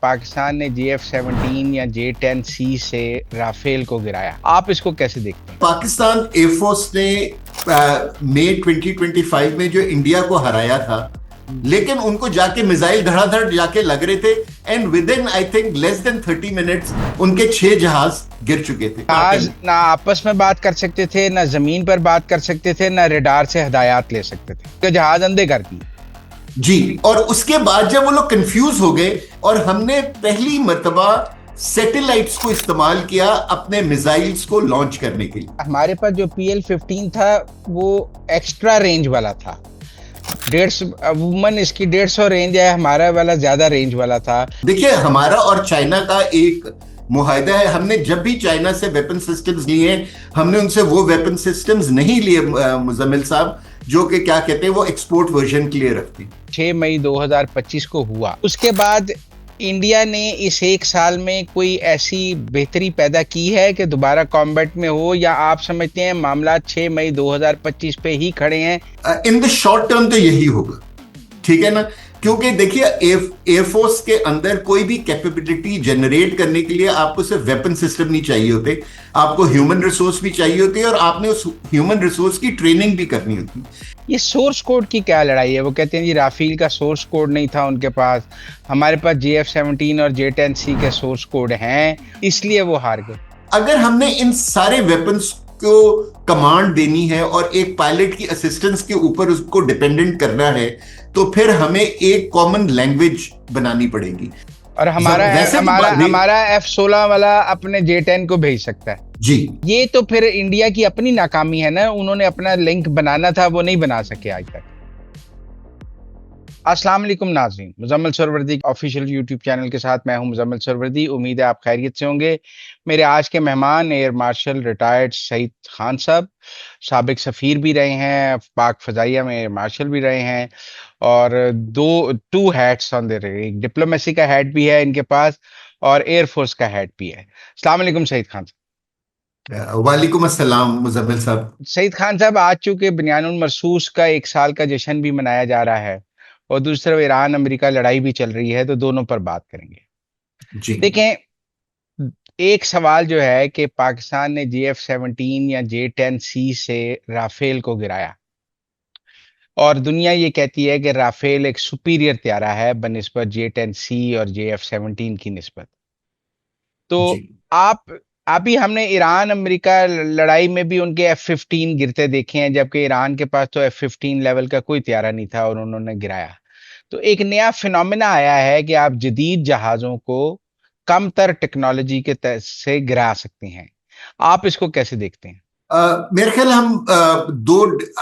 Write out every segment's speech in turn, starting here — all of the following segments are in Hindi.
पाकिस्तान ने JF-17 या J-10C से राफेल को गिराया, आप इसको कैसे देखते हैं? पाकिस्तान एयरफोर्स ने मई 2025 में जो इंडिया को हराया था, लेकिन उनको जाके मिसाइल धड़ाधड़ जाके लग रहे थे and with in I think less than 30 minutes उनके 6 जहाज गिर चुके थे। आज ना आपस में बात कर सकते थे, ना जमीन पर बात कर सकते थे, ना रडार से हदायत ले सकते थे, तो जहाज अंधे कर दिए जी। और उसके बाद जब वो लोग कंफ्यूज हो गए और हमने पहली मर्तबा सैटेलाइट्स को इस्तेमाल किया अपने मिसाइल्स को लॉन्च करने के लिए। हमारे पास जो PL-15 था वो एक्स्ट्रा रेंज वाला था, 150 इसकी 150 रेंज है, हमारा वाला ज्यादा रेंज वाला था। देखिए, हमारा और चाइना का एक मुआहदा है, हमने जब भी चाइना से वेपन सिस्टम्स लिए हमने उनसे वो वेपन सिस्टम्स नहीं लिए मुजम्मिल साहब जो कि क्या कहते हैं वो एक्सपोर्ट वर्जन के लिए रखती। 6 मई 2025 को हुआ, उसके बाद इंडिया ने इस एक साल में कोई ऐसी बेहतरी पैदा की है कि दोबारा कॉम्बैट में हो, या आप समझते हैं मामला 6 मई 2025 पे ही खड़े हैं? इन द शॉर्ट टर्म तो यही होगा, ठीक है ना, क्योंकि देखिए एयरफोर्स के अंदर कोई भी कैपेबिलिटी जनरेट करने के लिए आपको सिर्फ वेपन सिस्टम नहीं चाहिए होते, आपको ह्यूमन रिसोर्स भी चाहिए होती है और आपने उस ह्यूमन रिसोर्स की ट्रेनिंग भी करनी होती है। ये सोर्स कोड की क्या लड़ाई है? वो कहते हैं जी राफेल का सोर्स कोड नहीं था उनके पास, हमारे पास JF-17 और J-10C के सोर्स कोड हैं, इसलिए वो हार गए। अगर हमने इन सारे वेपन्स को कमांड देनी है और एक पायलट की असिस्टेंस के ऊपर उसको डिपेंडेंट करना है तो फिर हमें एक कॉमन लैंग्वेज बनानी पड़ेगी। और हमारा F-16 वाला अपने J-10 को भेज सकता है जी। ये तो फिर इंडिया की अपनी नाकामी है ना, उन्होंने अपना लिंक बनाना था, वो नहीं बना सके आज तक। अस्सलाम वालेकुम नाज़रीन, मुज़म्मिल सरवरदी ऑफिशियल यूट्यूब चैनल के साथ मैं हूं मुज़म्मिल सरवरदी। उम्मीद है आप खैरियत से होंगे। मेरे आज के मेहमान air marshal retired Saeed Khan साहब, साबिक सफ़ीर भी रहे हैं, पाक फ़ज़ाइया में एयर मार्शल भी रहे हैं, और टू हैट्स ऑन देयर, एक डिप्लोमेसी का हैट भी है इनके पास और एयरफोर्स का हैट भी है। अस्सलाम वालेकुम सईद खान साहब। वालेकुम अस्सलाम मुज़म्मिल साहब। सईद खान साहब, आज चूंकि बनियानुल मरसूस का 1 साल का जश्न भी मनाया जा रहा है और दूसरी तरफ ईरान अमेरिका लड़ाई भी चल रही है, तो दोनों पर बात करेंगे जी। देखें, एक सवाल जो है कि पाकिस्तान ने JF-17 या J-10C से राफेल को गिराया और दुनिया ये कहती है कि राफेल एक सुपीरियर त्यारा है बनिस्बत J-10C और JF-17 की निस्बत। तो आप अभी हमने ईरान अमेरिका लड़ाई में भी उनके F-15 गिरते देखे हैं, जबकि ईरान के पास तो F-15 लेवल का कोई त्यारा नहीं था और उन्होंने गिराया। तो एक नया फिनोमेना आया है कि आप जदीद जहाजों को कमतर टेक्नोलॉजी के से गिरा सकते हैं, आप इसको कैसे देखते हैं? मेरे ख्याल हम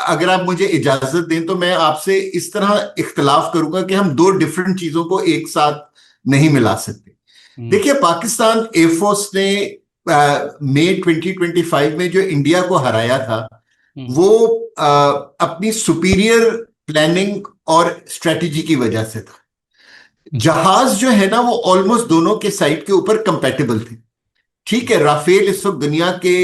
अगर आप मुझे इजाजत दें तो मैं आपसे इस तरह इख्तलाफ करूंगा कि हम 2 डिफरेंट चीजों को एक साथ नहीं मिला सकते। देखिए, पाकिस्तान एयरफोर्स ने मई 2025 में जो इंडिया को हराया था वो अपनी सुपीरियर प्लानिंग और स्ट्रेटजी की वजह से था। जहाज जो है ना वो ऑलमोस्ट दोनों के साइड के ऊपर कंपैटिबल थे, ठीक है। राफेल इस वक्त दुनिया के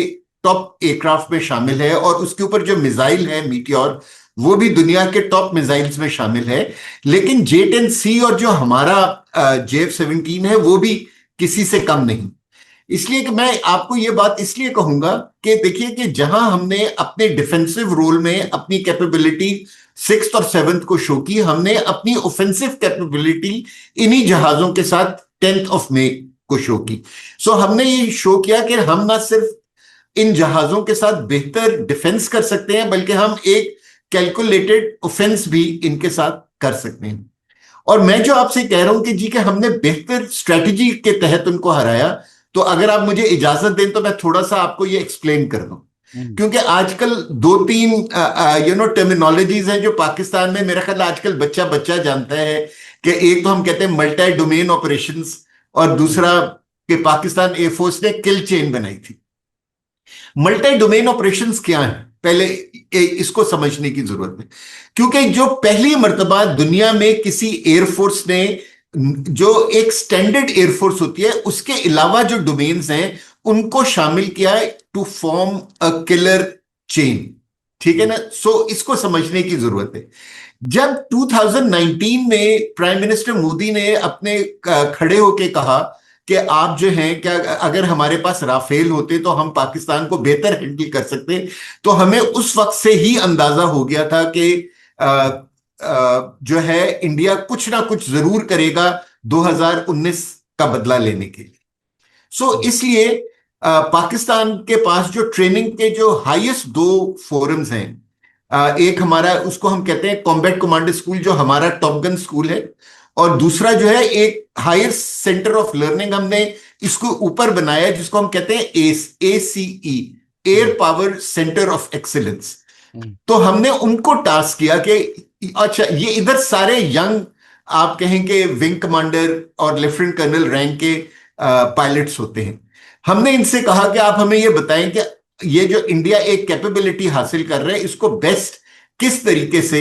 टॉप एयरक्राफ्ट में शामिल है और उसके ऊपर जो मिसाइल है मीटियोर वो भी दुनिया के टॉप मिसाइल्स में शामिल है, लेकिन J-10C और जो हमारा JF-17 है वो भी किसी से कम नहीं। इसलिए कि मैं आपको ये बात इसलिए कहूंगा कि देखिए कि जहां हमने अपने डिफेंसिव रोल में अपनी कैपेबिलिटी 6th और 7th को शो की, हमने अपनी ऑफेंसिव कैपेबिलिटी इन्हीं जहाजों के साथ 10th ऑफ मई को शो की। सो हमने ये शो किया कि हम ना सिर्फ इन जहाजों के साथ बेहतर डिफेंस कर सकते हैं बल्कि हम एक कैलकुलेटेड ऑफेंस भी इनके साथ कर सकते हैं। और मैं जो आपसे कह रहा हूं कि जी कि हमने बेहतर स्ट्रेटजी के तहत उनको हराया, तो अगर आप मुझे इजाजत दें तो मैं थोड़ा सा आपको ये एक्सप्लेन कर दूं, क्योंकि आजकल 2-3 टर्मिनोलॉजीज हैं जो पाकिस्तान में मेरा ख्याल आजकल बच्चा बच्चा जानता है कि एक तो हम कहते हैं मल्टी डोमेन ऑपरेशंस और दूसरा कि पाकिस्तान एयरफोर्स ने किल चेन बनाई थी। मल्टी डोमेन ऑपरेशंस क्या है, पहले इसको समझने की जरूरत है, क्योंकि जो पहली मर्तबा दुनिया में किसी एयरफोर्स ने जो एक स्टैंडर्ड एयरफोर्स होती है उसके अलावा जो डोमेन्स हैं उनको शामिल किया है to form a killer chain, ठीक है ना। सो इसको समझने की जरूरत है जब 2019 में प्राइम मिनिस्टर मोदी ने अपने खड़े होके कहा कि आप जो हैं, क्या अगर हमारे पास राफेल होते तो हम पाकिस्तान को बेहतर हैंडल कर सकते, तो हमें उस वक्त से ही अंदाजा हो गया था कि जो है इंडिया कुछ ना कुछ जरूर करेगा 2019 का बदला लेने के लिए। सो इसलिए पाकिस्तान के पास जो ट्रेनिंग के जो हाईएस्ट दो फोरम्स हैं, एक हमारा उसको हम कहते हैं कॉम्बैट कमांडर स्कूल, जो हमारा टॉप गन स्कूल है, और दूसरा जो है एक हायर सेंटर ऑफ लर्निंग हमने इसको ऊपर बनाया जिसको हम कहते हैं ACE, air power centre of excellence. तो हमने उनको टास्क किया कि अच्छा, ये इधर सारे यंग, आप कहें कि विंग कमांडर और लेफ्टिनेंट कर्नल रैंक के पायलट्स होते हैं। हमने इनसे कहा कि आप हमें ये बताएं कि ये जो इंडिया एक कैपेबिलिटी हासिल कर रहा है, इसको बेस्ट किस तरीके से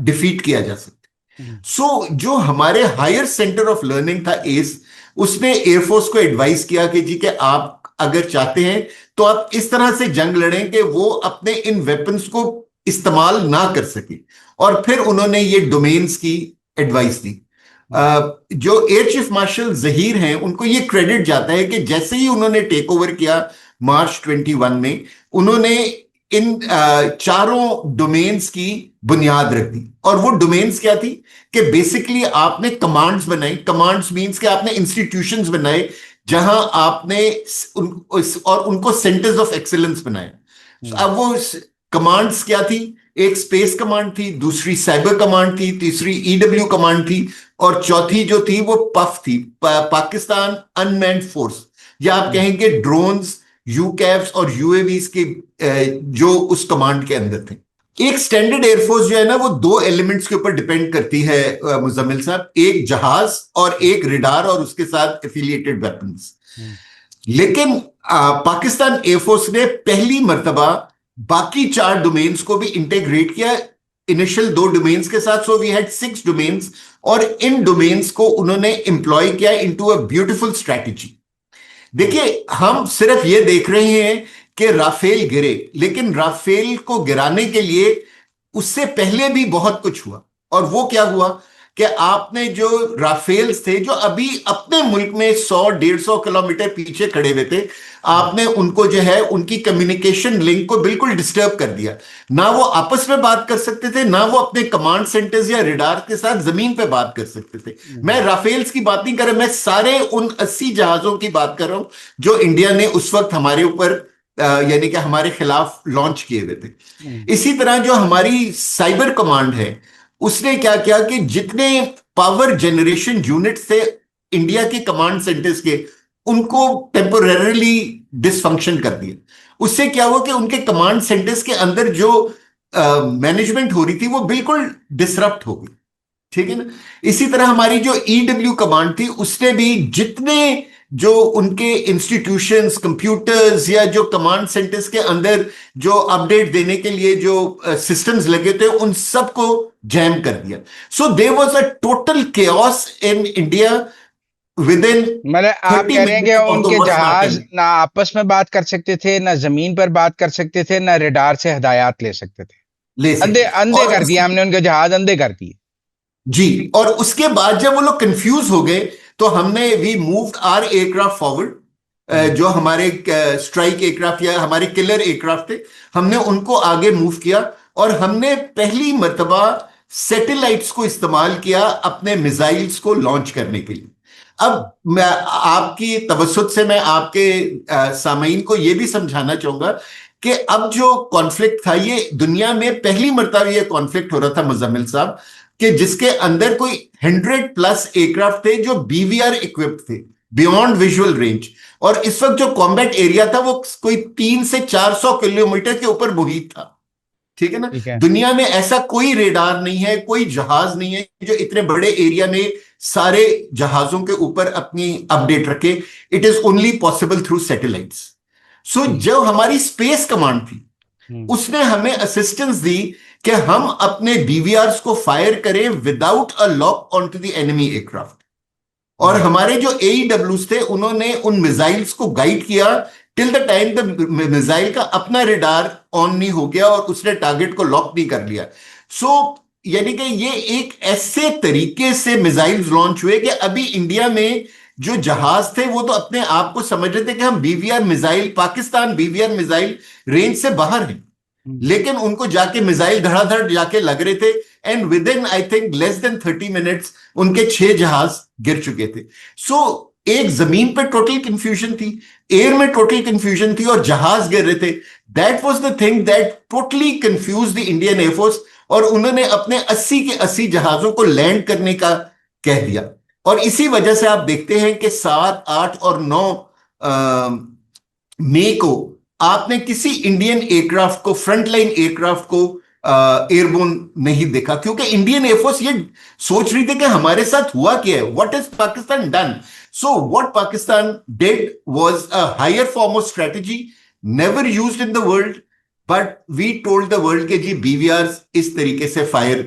डिफीट किया जा सकता है। सो जो हमारे हायर सेंटर ऑफ लर्निंग था एस, उसने एयरफोर्स को एडवाइस किया कि जी कि आप अगर चाहते हैं तो आप इस तरह से जंग लड़ें कि वो अपने इन वेपन्स को इस्तेमाल ना कर सके, और फिर उन्होंने ये डोमेन्स की एडवाइस दी। जो एयर चीफ मार्शल जहीर हैं, उनको ये क्रेडिट जाता है कि जैसे ही उन्होंने टेक ओवर किया मार्च 21 में, उन्होंने इन चारों डोमेन्स की बुनियाद रख दी। और वो डोमेन्स क्या थी कि बेसिकली आपने कमांड्स बनाई, कमांड्स मींस कि आपने इंस्टीट्यूशंस बनाए जहां आपने और उनको सेंटर्स ऑफ एक्सीलेंस बनाए। अब वो कमांड्स क्या थी? एक स्पेस कमांड थी, दूसरी साइबर कमांड थी, तीसरी ईडब्ल्यू कमांड थी, और चौथी जो थी वो पफ थी, पाकिस्तान अनमैन्ड फोर्स, या आप कहेंगे ड्रोन्स, यूकैव्स और यूएवीज के जो उस कमांड के अंदर थे। एक स्टैंडर्ड एयरफोर्स जो है ना, वो दो एलिमेंट्स के ऊपर डिपेंड करती है मुजम्मिल साहब, एक जहाज और एक रिडार और उसके साथ एफिलिएटेड वेपन्स। लेकिन पाकिस्तान एयरफोर्स ने पहली मर्तबा बाकी चार डोमेन्स को भी इंटीग्रेट किया, इनिशियल दो डोमेन्स के साथ। सो वी हैड 6 डोमेन्स, और इन डोमेन्स को उन्होंने इंप्लॉय किया इनटू अ ब्यूटीफुल स्ट्रैटेजी। देखिए, हम सिर्फ ये देख रहे हैं कि राफेल गिरे, लेकिन राफेल को गिराने के लिए उससे पहले भी बहुत कुछ हुआ। और वो क्या हुआ कि आपने जो राफेल्स थे, जो अभी अपने मुल्क में 100-150 किलोमीटर पीछे खड़े हुए थे, आपने उनको जो है उनकी कम्युनिकेशन लिंक को बिल्कुल डिस्टर्ब कर दिया। ना वो आपस में बात कर सकते थे, ना वो अपने कमांड सेंटर्स या रिडार के साथ जमीन पे बात कर सकते थे। मैं राफेल्स की बात नहीं कर रहा, मैं सारे उन 80 जहाजों की बात कर रहा हूं जो इंडिया ने उस वक्त हमारे ऊपर यानी कि हमारे खिलाफ लॉन्च किए हुए थे। इसी तरह जो हमारी साइबर कमांड है, उसने क्या किया कि जितने पावर जनरेशन यूनिट्स थे इंडिया के कमांड सेंटर्स के, उनको टेम्पोरेरली डिसफंक्शन कर दिया। उससे क्या हुआ कि उनके कमांड सेंटर्स के अंदर जो मैनेजमेंट हो रही थी वो बिल्कुल डिसरप्ट हो गई। ठीक है ना। इसी तरह हमारी जो ईडब्ल्यू कमांड थी, उसने भी जितने जो उनके इंस्टीट्यूशंस, कंप्यूटर्स या जो कमांड सेंटर्स के अंदर जो अपडेट देने के लिए जो सिस्टम्स लगे थे, उन सबको जैम कर दिया। So there was a total chaos in India within मतलब आप 30 कह रहे हैं कि मिनट्स ऑफ द उनके वॉर जहाज स्टार्टिंग। ना आपस में बात कर सकते थे, ना जमीन पर बात कर सकते थे, ना रेडार से हदायत ले सकते थे। ले अंधे सकते अंधे और कर दिया हमने, उनके जहाज अंधे कर दिए। जी, और उसके बाद जब वो लोग कंफ्यूज हो गए, तो हमने we moved our aircraft forward. जो हमारे स्ट्राइक एयरक्राफ्ट या हमारे किलर एयरक्राफ्ट थे, हमने उनको आगे मूव किया, और हमने पहली मर्तबा सैटेलाइट्स को इस्तेमाल किया अपने मिसाइल्स को लॉन्च करने के लिए। अब मैं आपकी तवज्जुह से मैं आपके सामीन को यह भी समझाना चाहूंगा कि अब जो कॉन्फ्लिक्ट था, ये दुनिया में पहली मर्तबा ये कॉन्फ्लिक्ट हो रहा था मुजम्मिल साहब, कि जिसके अंदर कोई 100+ एयरक्राफ्ट थे जो बीवीआर इक्विप्ड थे, बियॉन्ड विजुअल रेंज। और इस वक्त जो कॉम्बैट एरिया था वो कोई 300 से 400 किलोमीटर के ऊपर मुहित था। ठीक है ना। ठीक है। दुनिया में ऐसा कोई रेडार नहीं है, कोई जहाज नहीं है जो इतने बड़े एरिया में सारे जहाजों के ऊपर अपनी अपडेट रखे। It is only possible through satellites. So जो हमारी स्पेस कमांड थी, उसने हमें असिस्टेंस दी कि हम अपने बीवीआरस को फायर करें without a lock on to the enemy aircraft. और हमारे जो एईडब्ल्यूज थे, उन्होंने उन मिसाइल्स को गाइड किया till the time the missile का अपना रेडार ऑन नहीं हो गया और उसने टारगेट को लॉक नहीं कर लिया। सो यानी कि ये एक ऐसे तरीके से मिसाइल्स लॉन्च हुए कि अभी इंडिया में जो जहाज थे वो तो अपने आप को समझ रहे थे कि हम BVR missile, Pakistan BVR missile range से बाहर हैं, लेकिन उनको जाके मिसाइल धड़ाधड़ जाके लग रहे थे। And with in I think less than 30 minutes उनके 6 जहाज गिर चुके थे। सो एक जमीन पे टोटल कंफ्यूजन थी, एयर में टोटल कंफ्यूजन थी, और जहाज गिर रहे थे। That was the thing that totally confuse the Indian air force, और उन्होंने अपने 80 के 80 जहाजों को लैंड करने का कह दिया। और इसी वजह से आप देखते हैं कि 7, 8 और 9 मई को आपने किसी इंडियन एयरक्राफ्ट को, फ्रंटलाइन एयरक्राफ्ट को एयरबोर्न नहीं देखा, क्योंकि इंडियन एयरफोर्स ये सोच रही थी कि हमारे साथ हुआ क्या है, what is Pakistan done. So what Pakistan did was a higher form of strategy never used in the world, but we told the world के जी बीवीआर इस तरीके से फायर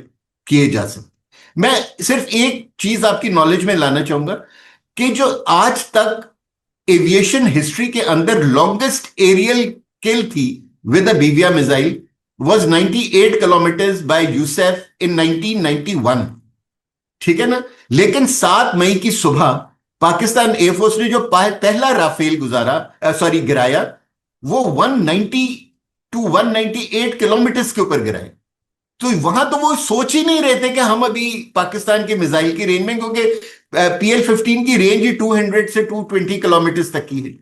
किए जा सकते। मैं सिर्फ एक चीज आपकी नॉलेज में लाना चाहूंगा कि जो आज तक एविएशन हिस्ट्री के अंदर लॉन्गेस्ट एरियल किल थी with a BVR missile was 98 kilometre by Yousef in 1991। ठीक है ना। लेकिन 7 मई की सुबह पाकिस्तान एयरफोर्स ने जो पहला राफेल गिराया, वो 190 टू 198 किलोमीटर के ऊपर गिराए। तो वहां तो वो सोच ही नहीं रहे थे कि हम अभी पाकिस्तान के मिसाइल की रेंज में, क्योंकि PL-15 की रेंज ही 200 से 220 किलोमीटर तक की है।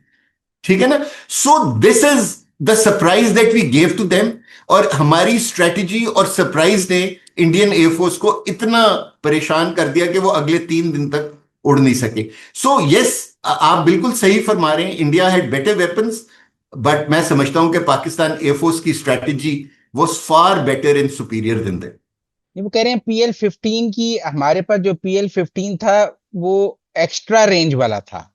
ठीक है ना। So this is the surprise that we gave to them, और हमारी स्ट्रेटजी और सरप्राइज ने इंडियन एयरफोर्स को इतना परेशान कर दिया कि वो अगले 3 दिन तक उड़ नहीं सके। सो यस, आप बिल्कुल सही फरमा रहे हैं, India had better weapons, but मैं समझता हूं कि पाकिस्तान एयरफोर्स की strategy was far better and superior than that. वो कह रहे हैं PL-15 की, हमारे पास जो PL-15 था वो एक्स्ट्रा रेंज वाला था।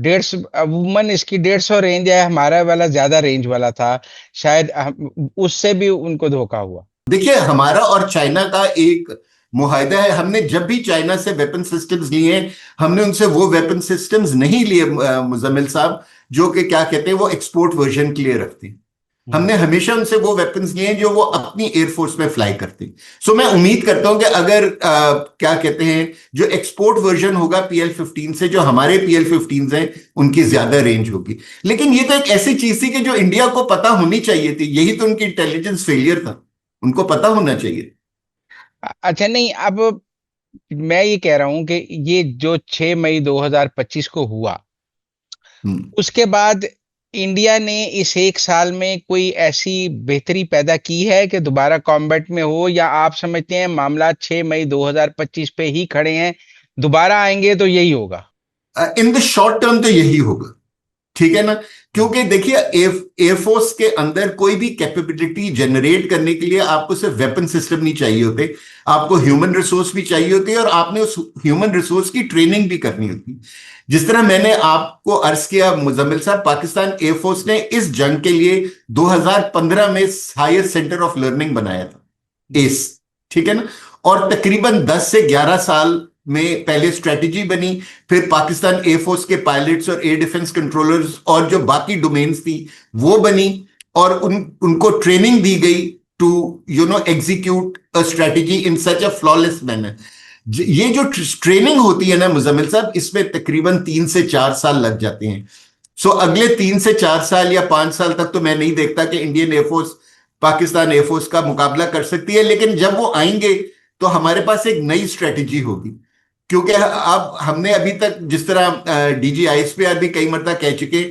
150 वुमन इसकी 150 रेंज है, हमारा वाला ज्यादा रेंज वाला था, शायद उससे भी उनको धोखा हुआ। देखिए, हमारा और चाइना का एक मुआहदा है। हमने जब भी चाइना से वेपन सिस्टम्स लिए, हमने उनसे वो वेपन सिस्टम्स नहीं लिए मुजम्मिल साहब, जो कि क्या कहते हैं वो एक्सपोर्ट वर्जन के लिए रखते हैं। हमने हमेशा उनसे वो वेपन्स लिए जो वो अपनी एयरफोर्स में फ्लाई करते। सो मैं उम्मीद करता हूं कि अगर क्या कहते हैं जो एक्सपोर्ट वर्जन होगा PL-15 से, जो हमारे PL-15 हैं उनकी ज्यादा रेंज होगी। लेकिन ये तो एक ऐसी चीज थी कि जो इंडिया को पता होनी चाहिए थी, यही तो उनकी इंटेलिजेंस फेलियर था, उनको पता होना चाहिए। अच्छा, नहीं, अब मैं ये कह रहा हूं कि ये जो 6 मई 2025 को हुआ, हम्म। उसके बाद इंडिया ने इस एक साल में कोई ऐसी बेहतरी पैदा की है कि दोबारा कॉम्बैट में हो, या आप समझते हैं मामला 6 मई 2025 पे ही खड़े हैं, दोबारा आएंगे तो यही होगा? इन द शॉर्ट टर्म तो यही होगा। ठीक है ना। क्योंकि देखिए, एयरफोर्स के अंदर कोई भी कैपेबिलिटी जनरेट करने के लिए आपको सिर्फ वेपन सिस्टम नहीं चाहिए होते, आपको ह्यूमन रिसोर्स भी चाहिए होती है, और आपने उस ह्यूमन रिसोर्स की ट्रेनिंग भी करनी होती। जिस तरह मैंने आपको अर्ज किया मुजम्मिल साहब, पाकिस्तान एयरफोर्स ने इस जंग के लिए 2015 में हायर सेंटर ऑफ लर्निंग बनाया था, एस। ठीक है ना। और तकरीबन 10 से 11 साल में पहले स्ट्रेटजी बनी, फिर पाकिस्तान एयरफोर्स के पायलट्स और एयर डिफेंस कंट्रोलर्स और जो बाकी डोमेन्स थी वो बनी, और उनको ट्रेनिंग दी गई to execute a strategy in such a flawless manner. ये जो ट्रेनिंग होती है ना मुजम्मिल साहब, इसमें तकरीबन 3 से 4 साल लग जाते हैं। सो अगले 3 से 4 साल या 5 साल तक तो मैं नहीं देखता कि इंडियन एयरफोर्स पाकिस्तान एयरफोर्स का मुकाबला कर सकती है। लेकिन जब वो आएंगे तो हमारे पास एक नई स्ट्रेटजी होगी, क्योंकि अब हमने अभी तक जिस तरह DGISPR भी कई मरतबा कह चुके,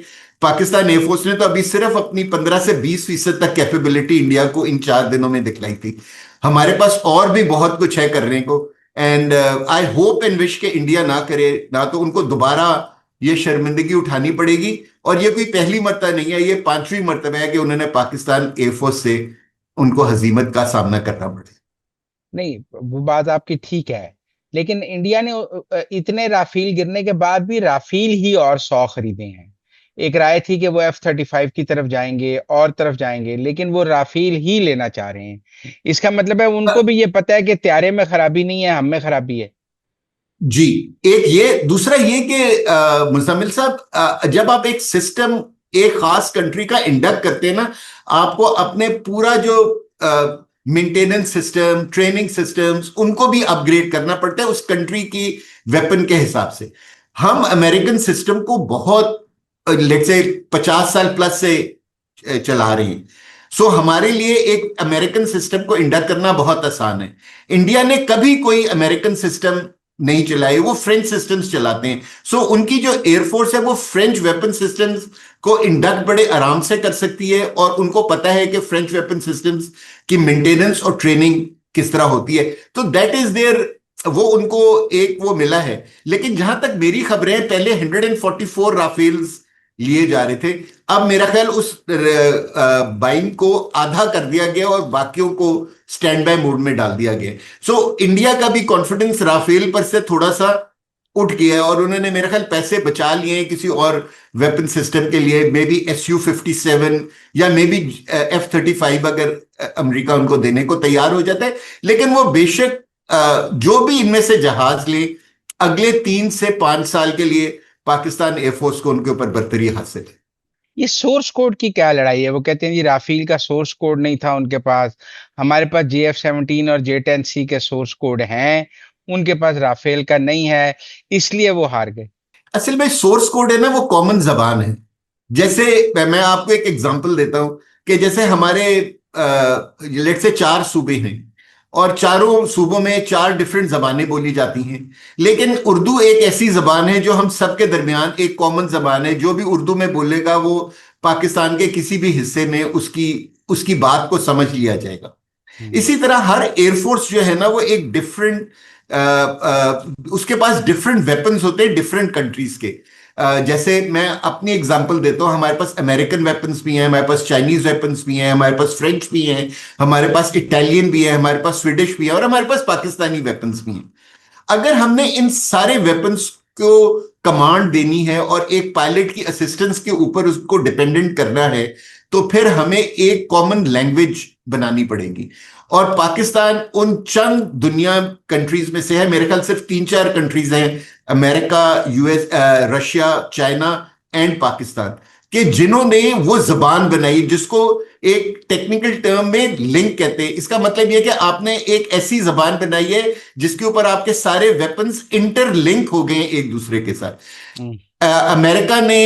पाकिस्तान एयरफोर्स ने तो अभी सिर्फ अपनी 15 से 20% तक कैपेबिलिटी इंडिया को इन 4 दिनों में दिखलाई थी। हमारे पास और भी बहुत कुछ है करने को, and I hope and wish के इंडिया ना करे, ना तो उनको दोबारा ये शर्मिंदगी उठानी पड़ेगी। और ये कोई पहली मरतबा नहीं है, ये 5वीं मरतबा है कि उन्होंने पाकिस्तान एयरफोर्स से उनको हजीमत का सामना करना पड़े। नहीं, वो बात आपकी ठीक है, लेकिन इंडिया ने इतने राफेल गिरने के बाद भी राफेल ही और 100 खरीदे हैं। एक राय थी कि वो F-35 की तरफ जाएंगे और तरफ जाएंगे, लेकिन वो राफेल ही लेना चाह रहे हैं। इसका मतलब है उनको भी ये पता है कि त्यारे में खराबी नहीं है, हम में खराबी है। जी। एक ये, दूसरा ये कि मुजम्मिल साहब, जब आप एक सिस्टम एक खास कंट्री का इंडक्ट करते हैं ना, आपको अपने पूरा जो मेंटेनेंस सिस्टम, ट्रेनिंग सिस्टम्स, उनको भी अपग्रेड करना पड़ता है उस कंट्री की वेपन के हिसाब से। हम अमेरिकन सिस्टम को बहुत लेट्स से 50 साल प्लस से चला रहे हैं। सो हमारे लिए एक अमेरिकन सिस्टम को इंडक्ट करना बहुत आसान है। इंडिया ने कभी कोई अमेरिकन सिस्टम नहीं चलाई, वो फ्रेंच सिस्टम्स चलाते हैं। सो उनकी जो एयरफोर्स है वो फ्रेंच वेपन सिस्टम्स को इंडक्ट बड़े आराम से कर सकती है, और उनको पता है कि फ्रेंच वेपन सिस्टम्स की मेंटेनेंस और ट्रेनिंग किस तरह होती है। तो दैट इज देयर, वो उनको एक वो मिला है। लेकिन जहां तक मेरी खबरें, पहले 144 राफेल्स लिए जा रहे थे, अब मेरा ख्याल उस बाइंग को आधा कर दिया गया और बाकियों को स्टैंड बाय मोड में डाल दिया गया। सो इंडिया का भी कॉन्फिडेंस राफेल पर से थोड़ा सा उठ गया है, और उन्होंने मेरा ख्याल पैसे बचा लिए हैं किसी और वेपन सिस्टम के लिए, मे बी SU-57 या मे बी F-35 अगर अमेरिका उनको देने को तैयार हो जाता है। लेकिन वो बेशक जो भी इनमें से जहाज ले, अगले 3 से 5 साल के लिए पाकिस्तान एयरफोर्स को उनके ऊपर बर्तरी हासिल है। ये सोर्स कोड की क्या लड़ाई है? वो कहते हैं जी राफेल का सोर्स कोड नहीं था उनके पास, हमारे पास JF-17 और J-10C के सोर्स कोड हैं, उनके पास राफेल का नहीं है, इसलिए वो हार गए। असल में सोर्स कोड है ना, वो कॉमन जबान है। जैसे मैं आपको एक एग्जांपल देता हूं कि जैसे हमारे लेट से 4 सूबे हैं, और चारों सूबों में 4 डिफरेंट जबानें बोली जाती हैं। लेकिन उर्दू एक ऐसी जबान है जो हम सबके दरमियान एक कॉमन जबान है। जो भी उर्दू में बोलेगा वो पाकिस्तान के किसी भी हिस्से में उसकी उसकी बात को समझ लिया जाएगा। इसी तरह हर एयरफोर्स जो है ना, वो एक डिफरेंट उसके पास डिफरेंट वेपन्स होते हैं डिफरेंट कंट्रीज के। जैसे मैं अपनी एग्जांपल देता हूं, हमारे पास अमेरिकन वेपन्स भी हैं, हमारे पास चाइनीज वेपन्स भी हैं, हमारे पास फ्रेंच भी हैं, हमारे पास इटालियन भी है, हमारे पास स्वीडिश भी है, और हमारे पास पाकिस्तानी वेपन्स भी हैं। अगर हमने इन सारे वेपन्स को कमांड देनी है और एक पायलट की असिस्टेंस के ऊपर उसको डिपेंडेंट करना है, तो फिर हमें एक कॉमन लैंग्वेज बनानी पड़ेगी। और पाकिस्तान उन चंद दुनिया कंट्रीज में से है, मेरे ख्याल सिर्फ 3-4 कंट्रीज हैं, America, US, Russia, China and Pakistan, कि जिन्होंने वो जबान बनाई जिसको एक टेक्निकल टर्म में लिंक कहते हैं। इसका मतलब यह कि आपने एक ऐसी जबान बनाई है जिसके ऊपर आपके सारे वेपन्स इंटरलिंक हो गए एक दूसरे के साथ। अमेरिका ने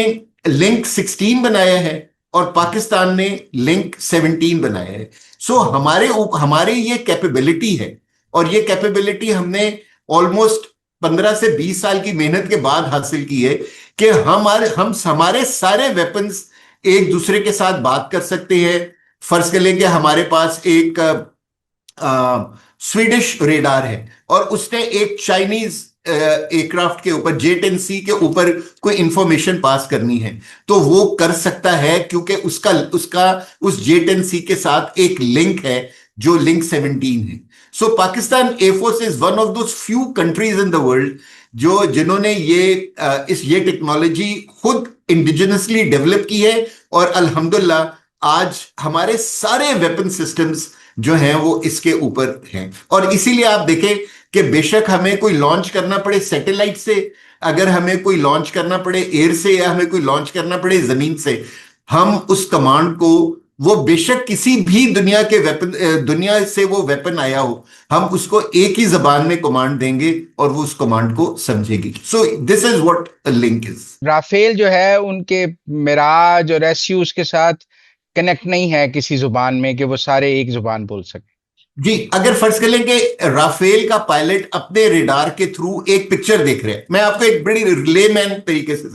लिंक 16 बनाया है और पाकिस्तान ने लिंक 17 बनाया है। सो हमारे ये कैपेबिलिटी है, और ये कैपेबिलिटी हमने ऑलमोस्ट 15 से 20 साल की मेहनत के बाद हासिल की है, कि हमारे सारे वेपन्स एक दूसरे के साथ बात कर सकते हैं। फर्ज कर लेंगे हमारे पास एक स्वीडिश रेडार है, और उसने एक चाइनीज एयरक्राफ्ट के ऊपर J-10C के ऊपर कोई इंफॉर्मेशन पास करनी है, तो वो कर सकता है, क्योंकि उसका उसका उस J-10C के साथ एक लिंक है जो लिंक 17 है। So Pakistan air force is one of those few countries in the world जिन्होंने ये टेक्नोलॉजी खुद इंडिजिनसली डेवलप की है, और अल्हम्दुलिल्लाह आज हमारे सारे वेपन सिस्टम्स जो हैं वो इसके ऊपर हैं। और इसीलिए आप देखें कि बेशक हमें कोई लॉन्च करना पड़े सैटेलाइट से, अगर हमें कोई लॉन्च करना पड़े एयर से, या हमें कोई लॉन्च करना पड़े जमीन से, हम उस कमांड को, वो बेशक किसी भी दुनिया से वो वेपन आया हो, हम उसको एक ही जबान में कमांड देंगे और वो उस कमांड को समझेगी। So this is what a link is. Rafale जो है उनके मिराज और SU के साथ कनेक्ट नहीं है किसी जुबान में कि वो सारे एक जुबान बोल सके। जी, अगर फर्ज कर लें कि राफेल का पायलट अपने रेडार के थ्रू एक पिक्चर देख रहे हैं, मैं आपको एक बड़ी लेमैन तरीके से,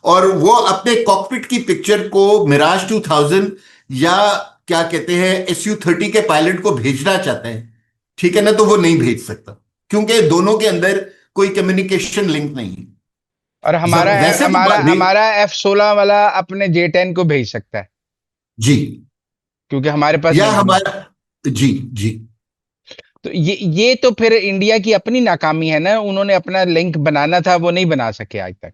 और वो अपने कॉकपिट की पिक्चर को मिराज 2000 या क्या कहते हैं SU-30 के पायलट को भेजना चाहते हैं, ठीक है ना, तो वो नहीं भेज सकता, क्योंकि दोनों के अंदर कोई कम्युनिकेशन लिंक नहीं है। और हमारा वैसे तो हमारा हमारा F-16 वाला अपने J-10 को भेज सकता है, जी, क्योंकि हमारे पास या लिंक नहीं। हमारा, जी जी, तो ये तो फिर इंडिया की अपनी नाकामी है ना, उन्होंने अपना लिंक बनाना था, वो नहीं बना सके आज तक।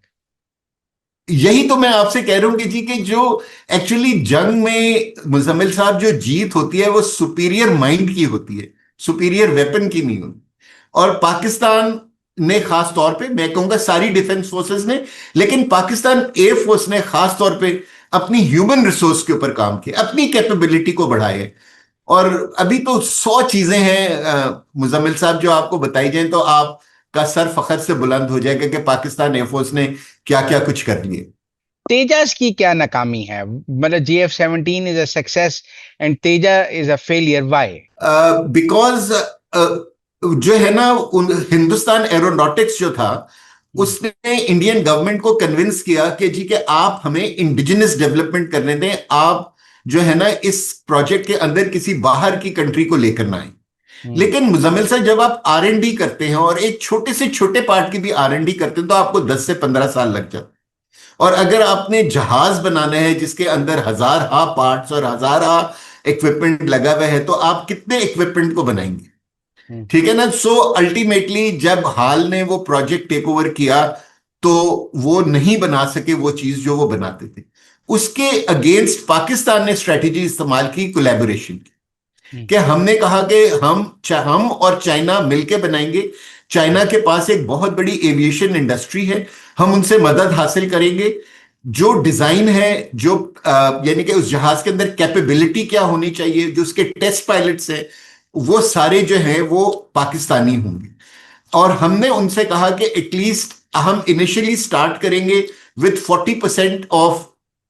यही तो मैं आपसे कह रहा हूं कि जी, कि जो एक्चुअली जंग में मुजम्मिल साहब जो जीत होती है वो सुपीरियर माइंड की होती है, सुपीरियर वेपन की नहीं होती। और पाकिस्तान ने खास तौर पे, मैं कहूंगा सारी डिफेंस फोर्सेस ने, लेकिन पाकिस्तान एयरफोर्स ने खास तौर पे अपनी ह्यूमन रिसोर्स के ऊपर काम किया, अपनी कैपेबिलिटी को बढ़ाया। और अभी तो 100 चीजें हैं मुजम्मिल साहब, जो आपको बताई जाए तो आपका सर फखर से बुलंद हो जाएगा कि पाकिस्तान एयरफोर्स ने क्या क्या कुछ कर लिए। तेजस की क्या नाकामी है? मतलब GF-17 is a success and Teja is a failure, why? Because जो है ना, हिंदुस्तान एरोनॉटिक्स जो था, उसने इंडियन गवर्नमेंट को कन्विंस किया कि जी कि आप हमें इंडिजिनस डेवलपमेंट करने दें, आप जो है ना इस प्रोजेक्ट के अंदर किसी बाहर की कंट्री को लेकर ना आए। लेकिन मुजम्मिल साहब, जब आप R&D करते हैं और एक छोटे से छोटे पार्ट की भी R&D करते हैं तो आपको 10 से 15 साल लग जाते हैं। और अगर आपने जहाज बनाना है जिसके अंदर हजार हा पार्ट्स और हजार हा इक्विपमेंट लगा हुआ है, तो आप कितने इक्विपमेंट को बनाएंगे? ठीक है ना। सो अल्टीमेटली जब हाल ने वो प्रोजेक्ट टेक ओवर किया तो वो नहीं बना सके वो चीज जो वो बनाते थे। उसके अगेंस्ट पाकिस्तान ने स्ट्रेटेजी इस्तेमाल की, कोलैबोरेशन की, कि हमने कहा कि हम और चाइना मिलकर बनाएंगे। चाइना के पास एक बहुत बड़ी एविएशन इंडस्ट्री है, हम उनसे मदद हासिल करेंगे। जो डिजाइन है, जो यानी कि उस जहाज के अंदर कैपेबिलिटी क्या होनी चाहिए, जो उसके टेस्ट पायलट्स हैं, वो सारे जो हैं वो पाकिस्तानी होंगे। और हमने उनसे कहा कि एटलीस्ट हम इनिशियली स्टार्ट करेंगे with 40% of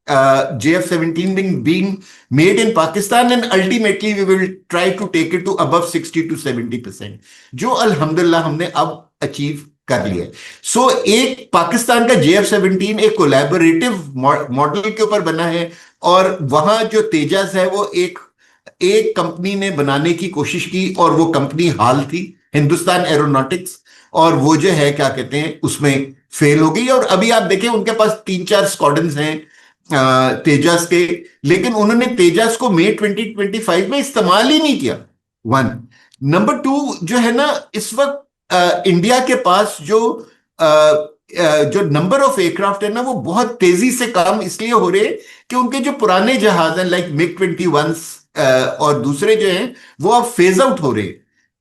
JF-17 being made in Pakistan, and ultimately we will try to take it to above 60 to 70%, जो अल्हम्दुलिल्लाह हमने अब अचीव कर लिया है। सो एक पाकिस्तान का JF-17 एक कोलैबोरेटिव मॉडल के ऊपर बना है, और वहां जो तेजस है वो एक एक कंपनी ने बनाने की कोशिश की, और वो कंपनी हाल थी हिंदुस्तान एरोनॉटिक्स, और वो जो है क्या कहते हैं उसमें फेल हो गई। और अभी आप देखें उनके पास 3-4 स्क्वाड्रन्स हैं तेजस के, लेकिन उन्होंने तेजस को मई 2025 में इस्तेमाल ही नहीं किया। 1 नंबर 2 जो है ना, इस वक्त इंडिया के पास जो नंबर ऑफ एयरक्राफ्ट है ना, वो बहुत तेजी से काम इसलिए हो रहे हैं कि उनके जो पुराने जहाज हैं लाइक MiG-21 और दूसरे जो हैं वो अब फेज आउट हो रहे हैं,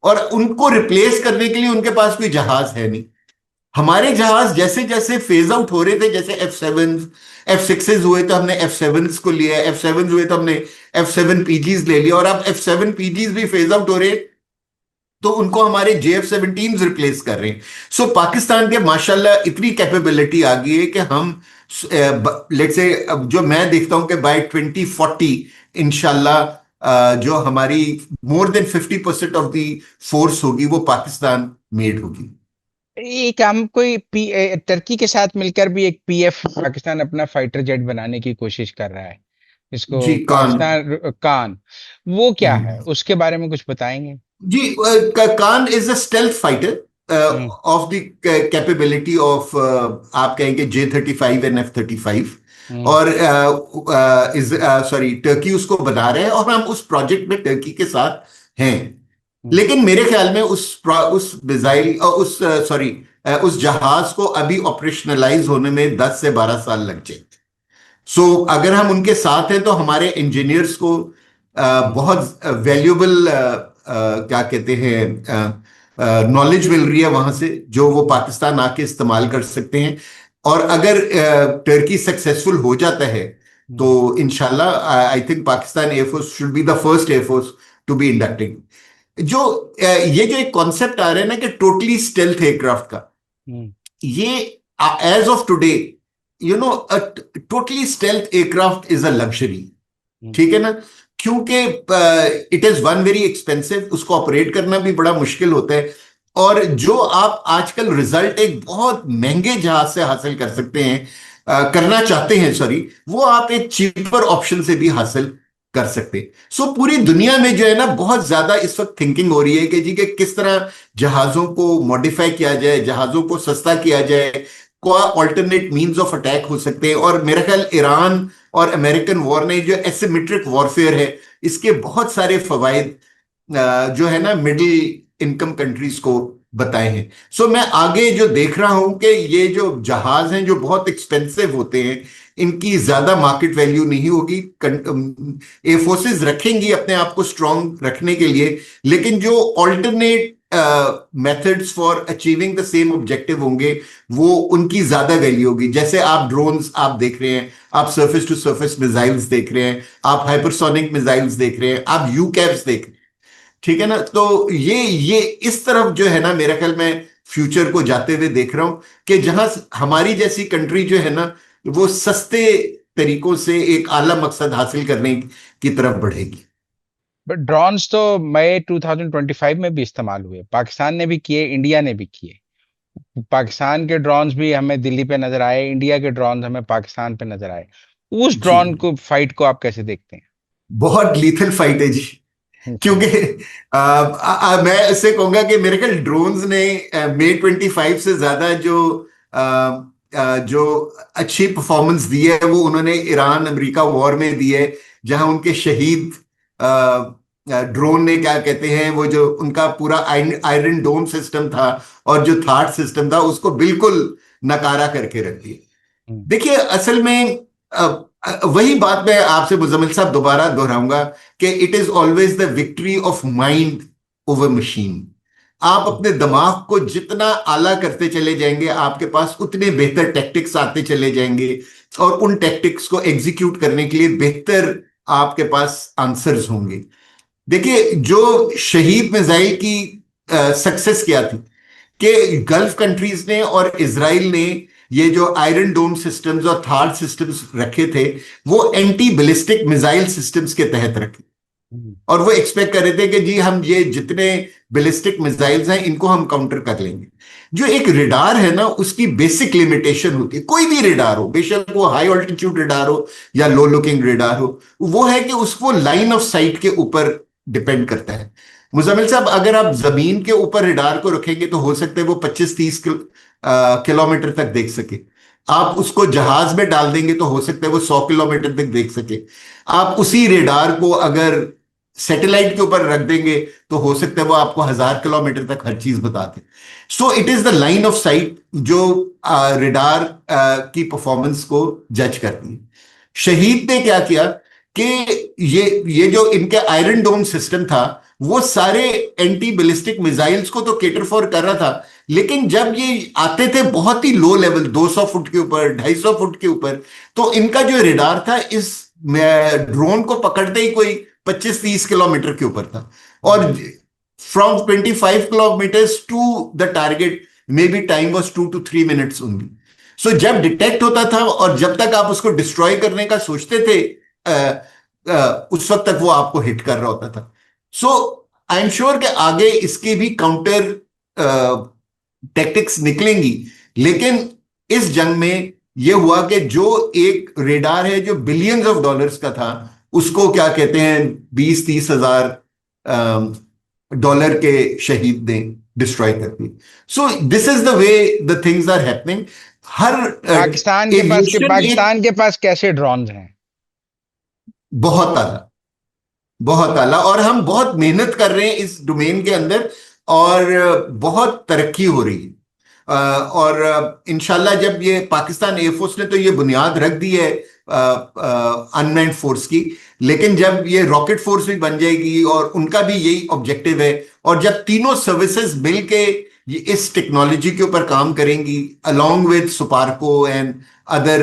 और उनको रिप्लेस करने के लिए उनके पास कोई जहाज है नहीं। हमारे जहाज जैसे जैसे फेज आउट हो रहे थे, जैसे F7 F6 हुए तो हमने F7 को लिया, F7 हुए तो हमने F7 PGs ले लिया, और अब F7 PGs भी फेज आउट हो रहे हैं तो उनको हमारे JF-17 रिप्लेस कर रहे हैं। सो पाकिस्तान के माशाल्लाह इतनी कैपेबिलिटी आ गई है कि हम लेट्स से जो मैं देखता हूं कि बाय 2040 इंशाल्लाह जो हमारी more than 50% of the force होगी वो पाकिस्तान मेड होगी। एक हम कोई टर्की के साथ मिलकर भी एक PF पाकिस्तान अपना फाइटर जेट बनाने की कोशिश कर रहा है, इसको जी, कान। पाकिस्तान कान, वो क्या है उसके बारे में कुछ बताएंगे? जी, KAAN is a stealth fighter hmm. Of the capability of आप कहेंगे J-35 एंड F-35, हम्म। और इज सॉरी टर्की उसको बना रहे हैं, और हम उस प्रोजेक्ट में टर्की के साथ हैं। लेकिन मेरे ख्याल में उस मिसाइल उस सॉरी उस जहाज को अभी ऑपरेशनलाइज होने में 10 से 12 साल लग जाएंगे। सो अगर हम उनके साथ हैं तो हमारे इंजीनियर्स को बहुत वैल्यूएबल क्या कहते हैं नॉलेज मिल रही है वहां से, जो वो पाकिस्तान आके इस्तेमाल कर सकते हैं। और अगर टर्की सक्सेसफुल हो जाता है तो इंशाल्लाह I think Pakistan air force should be the first air force to be inducting. जो ये जो एक कॉन्सेप्ट आ रहा है ना कि टोटली स्टेल्थ एयरक्राफ्ट का, ये age of today you know totally stealth aircraft is a luxury, ठीक है ना, क्योंकि it is one very expensive, उसको ऑपरेट करना भी बड़ा मुश्किल होता है। और जो आप आजकल रिजल्ट एक बहुत महंगे जहाज से हासिल कर सकते हैं, करना चाहते हैं सॉरी, वो आप एक चीपर ऑप्शन से भी हासिल कर सकते हैं। सो पूरी दुनिया में जो है ना बहुत ज्यादा इस वक्त थिंकिंग हो रही है कि जी कि किस तरह जहाजों को मॉडिफाई किया जाए, जहाजों को सस्ता किया जाए, क्या ऑल्टरनेट मींस ऑफ अटैक हो सकते हैं। और मेरा ख्याल ईरान और अमेरिकन वॉर ने जो एसिमेट्रिक वॉरफेयर है, इसके बहुत सारे फवायद जो है ना मिडिल इनकम कंट्रीज को बताए हैं। सो मैं आगे जो देख रहा हूं कि ये जो जहाज हैं जो बहुत एक्सपेंसिव होते हैं, इनकी ज्यादा मार्केट वैल्यू नहीं होगी। एयरफोर्सेस रखेंगी अपने आप को स्ट्रांग रखने के लिए, लेकिन जो alternate methods for achieving the same objective होंगे, वो उनकी ज्यादा वैल्यू होगी। जैसे आप ड्रोन्स आप देख रहे हैं, आप सरफेस टू सरफेस मिसाइल्स देख रहे हैं, आप हाइपरसोनिक मिसाइल्स देख रहे हैं, आप यूकैव्स देख रहे हैं, ठीक है ना। तो ये इस तरफ जो है ना, मेरा ख्याल में फ्यूचर को जाते हुए देख रहा हूं कि जहां हमारी जैसी कंट्री जो है ना, वो सस्ते तरीकों से एक आला मकसद हासिल करने की तरफ बढ़ेगी। बट ड्रोन्स तो मई 2025 में भी इस्तेमाल हुए, पाकिस्तान ने भी किए, इंडिया ने भी किए। पाकिस्तान के ड्रोन्स भी हमें दिल्ली पे नजर आए, इंडिया के ड्रोन्स हमें पाकिस्तान पे नजर आए। उस जी, ड्रोन को फाइट को आप कैसे देखते बहुत लीथल फाइट है जी। हैं? जी। क्योंकि मैं इससे कहूंगा कि मेरे ख्याल ड्रोन्स ने May 25 से ज्यादा जो अच्छी परफॉर्मेंस दी है वो उन्होंने ईरान अमेरिका वॉर में दी है, जहां उनके शहीद ड्रोन ने, क्या कहते हैं, वो जो उनका पूरा आयरन डोम सिस्टम था और जो थार्ड सिस्टम था, उसको बिल्कुल नकारा करके रख दिया। हम्म। देखिए, असल में वही बात मैं आपसे मुजम्मिल साहब दोबारा दोहराऊंगा कि it is always the victory of mind over machine. आप अपने दिमाग को जितना आला करते चले जाएंगे, आपके पास उतने बेहतर टैक्टिक्स आते चले जाएंगे, और उन टैक्टिक्स को एग्जीक्यूट करने के लिए बेहतर आपके पास आंसर्स होंगे। देखिए, जो शहीद मिसाइल की सक्सेस क्या थी कि गल्फ कंट्रीज ने और इसराइल ने ये जो आयरन डोम सिस्टम्स और थार्ड सिस्टम्स रखे थे, वो एंटी बैलिस्टिक मिसाइल सिस्टम्स के तहत रखे। और वो एक्सपेक्ट कर रहे थे कि जी हम ये जितने बैलिस्टिक मिसाइल्स हैं इनको हम काउंटर कर लेंगे। जो एक रिडार है ना, उसकी बेसिक लिमिटेशन होती है, कोई भी रिडार हो, बेशक वो हाई ऑल्टीट्यूड रिडार हो या लो लुकिंग रिडार हो, वो है कि उसको लाइन ऑफ साइट के ऊपर डिपेंड करता है। मुजम्मिल साहब, अगर आप जमीन के ऊपर रिडार को रखेंगे तो हो सकता है वो 25-30 किलोमीटर तक देख सके। आप उसको जहाज में डाल देंगे तो हो सकता है वो 100 किलोमीटर तक देख सके। आप उसी रेडार को अगर सैटेलाइट के ऊपर रख देंगे तो हो सकता है वो आपको 1000 किलोमीटर तक हर चीज बता दे। So it is the line of sight जो रेडार की परफॉर्मेंस को जज करती है। शहीद ने क्या किया कि ये जो इनके आयरन डोम सिस्टम था, वो सारे एंटी बैलिस्टिक मिसाइल्स को तो केटर फॉर कर रहा था, लेकिन जब ये आते थे बहुत ही लो लेवल, 200 फुट के ऊपर, 250 फुट के ऊपर, तो इनका जो रेडार था इस ड्रोन को पकड़ते ही कोई 25-30 किलोमीटर के ऊपर था। और from 25 kilometres to the target may be time was 2 to 3 minutes only. So जब डिटेक्ट होता था और जब तक आप उसको डिस्ट्रॉय करने का सोचते थे, उस वक्त तक वो आपको हिट कर रहा होता था। सो आई एम श्योर कि आगे इसके भी काउंटर टैक्टिक्स निकलेंगी, लेकिन इस जंग में यह हुआ कि जो एक रेडार है जो बिलियंस ऑफ डॉलर्स का था, उसको क्या कहते हैं 20-30 हजार डॉलर के शहीद ने डिस्ट्रॉय कर दी। So this is the way the things are happening. हर पाकिस्तान के पास कैसे ड्रोन्स हैं? बहुत आला, बहुत आला, और हम बहुत मेहनत कर रहे हैं इस डोमेन के अंदर, और बहुत तरक्की हो रही है। और इंशाल्लाह जब ये पाकिस्तान एयरफोर्स ने तो ये बुनियाद रख दी है अनमैन्ड फोर्स की, लेकिन जब ये रॉकेट फोर्स भी बन जाएगी और उनका भी यही ऑब्जेक्टिव है, और जब तीनों सर्विसेज मिलके इस टेक्नोलॉजी के ऊपर काम करेंगी along with SUPARCO and other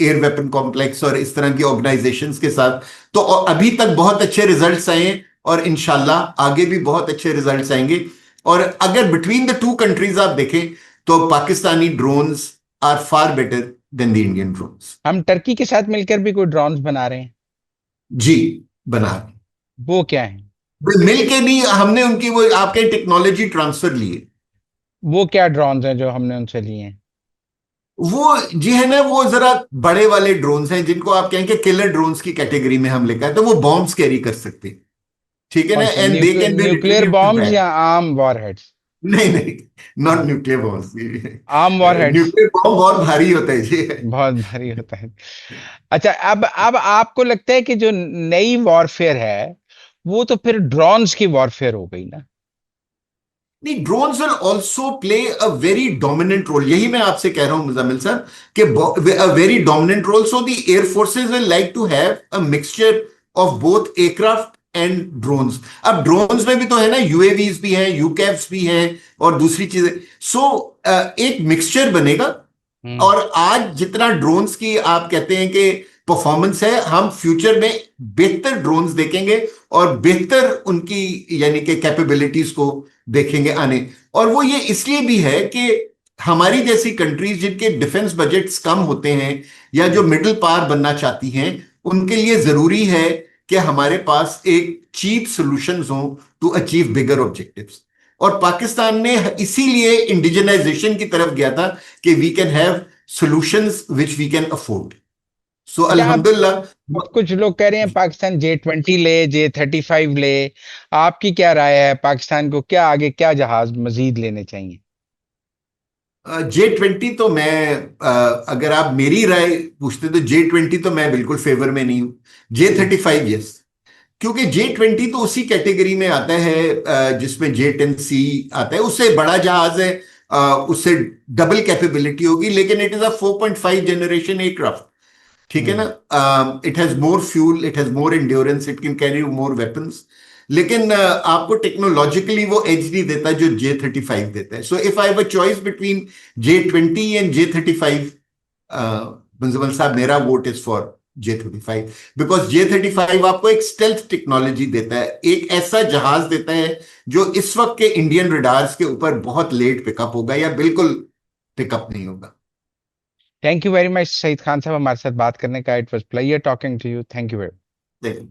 air weapon complex और इस तरह की ऑर्गेनाइजेशंस के साथ, तो अभी तक बहुत अच्छे रिजल्ट्स आए हैं और इंशाल्लाह आगे भी बहुत अच्छे रिजल्ट्स आएंगे। और अगर बिटवीन द टू कंट्रीज आप देखें तो Pakistani drones are far better than the Indian drones. हम टर्की के साथ मिलकर भी कोई ड्रोन्स बना रहे हैं? जी, बना रहे। वो क्या है? मिल के नहीं, हमने उनकी वो आपके टेक्नोलॉजी ट्रांसफर लिए। वो क्या ड्रोन्स हैं जो हमने उनसे लिए हैं? वो जी है ना, वो जरा बड़े वाले ड्रोन्स हैं जिनको आप कहेंगे किलर ड्रोन्स की कैटेगरी में हम लिखा है, तो वो बॉम्ब्स कैरी कर सकते हैं, ठीक है ना, कौन से, and they can be nuclear retrieved bombs back. या आर्म वॉरहेड्स? नहीं नहीं, not nuclear bombs. Arm warheads nuclear bomb बहुत भारी होता है जी। बहुत भारी होता है। अच्छा, अब आपको लगता है कि जो नई वॉरफेयर है वो तो फिर ड्रोन्स की वॉरफेयर हो गई ना? नहीं, drones will also play a very dominant role, यही मैं आपसे कह रहा हूं मुजम्मिल सर कि a very dominant role. So the air forces will like to have a mixture of both aircraft and drones. अब ड्रोन्स में भी तो है ना, यूएवीज भी है, यूकैव्स भी है और दूसरी चीजें। सो एक मिक्सचर बनेगा। हम्म। और आज जितना ड्रोन्स की आप कहते हैं कि परफॉर्मेंस है, हम फ्यूचर में बेहतर ड्रोन्स देखेंगे और बेहतर उनकी यानी कि कैपेबिलिटीज को देखेंगे आने। और वो ये इसलिए भी है कि हमारी जैसी कंट्रीज जिनके डिफेंस बजट्स कम होते हैं या जो मिडिल पावर बनना चाहती हैं, उनके लिए जरूरी है कि हमारे पास एक चीप सॉल्यूशंस हो टू अचीव बिगर ऑब्जेक्टिव्स। और पाकिस्तान ने इसीलिए इंडिजनाइजेशन की तरफ गया था कि we can have solutions which we can afford. So अच्छा, आप अल्हम्दुलिल्लाह। कुछ लोग कह रहे हैं पाकिस्तान J-20 ले, J-35 ले। आपकी क्या राय है? पाकिस्तान को क्या आगे क्या जहाज मजीद लेने चाहिए? J-20 तो मैं अगर आप मेरी राय पूछते तो J-20 तो मैं बिल्कुल फेवर में नहीं हूं। J-35 यस, क्योंकि J-20 तो उसी कैटेगरी में आता है जिसमें J-10C आता है। उससे बड़ा जहाज है, उससे डबल कैपेबिलिटी होगी, लेकिन it is a 4.5 generation aircraft. ठीक है ना। Hmm. It has more fuel, it has more endurance, it can carry more weapons. लेकिन आपको टेक्नोलॉजिकली वो एज नहीं देता जो J-35 देता है। So if I have a choice between J-20 and J-35, principal साहब, मेरा vote is for J-35। Because J-35 आपको एक स्टेल्थ टेक्नोलॉजी देता है, एक ऐसा जहाज देता है जो इस वक्त के इंडियन रडार्स के ऊपर बहुत लेट पिकअप होगा या बिल्कुल पिकअप नहीं होगा। Thank you very much Saeed Khan साहब, हमारे साथ बात करने का। It was pleasure talking to you. Thank you very. देखिए।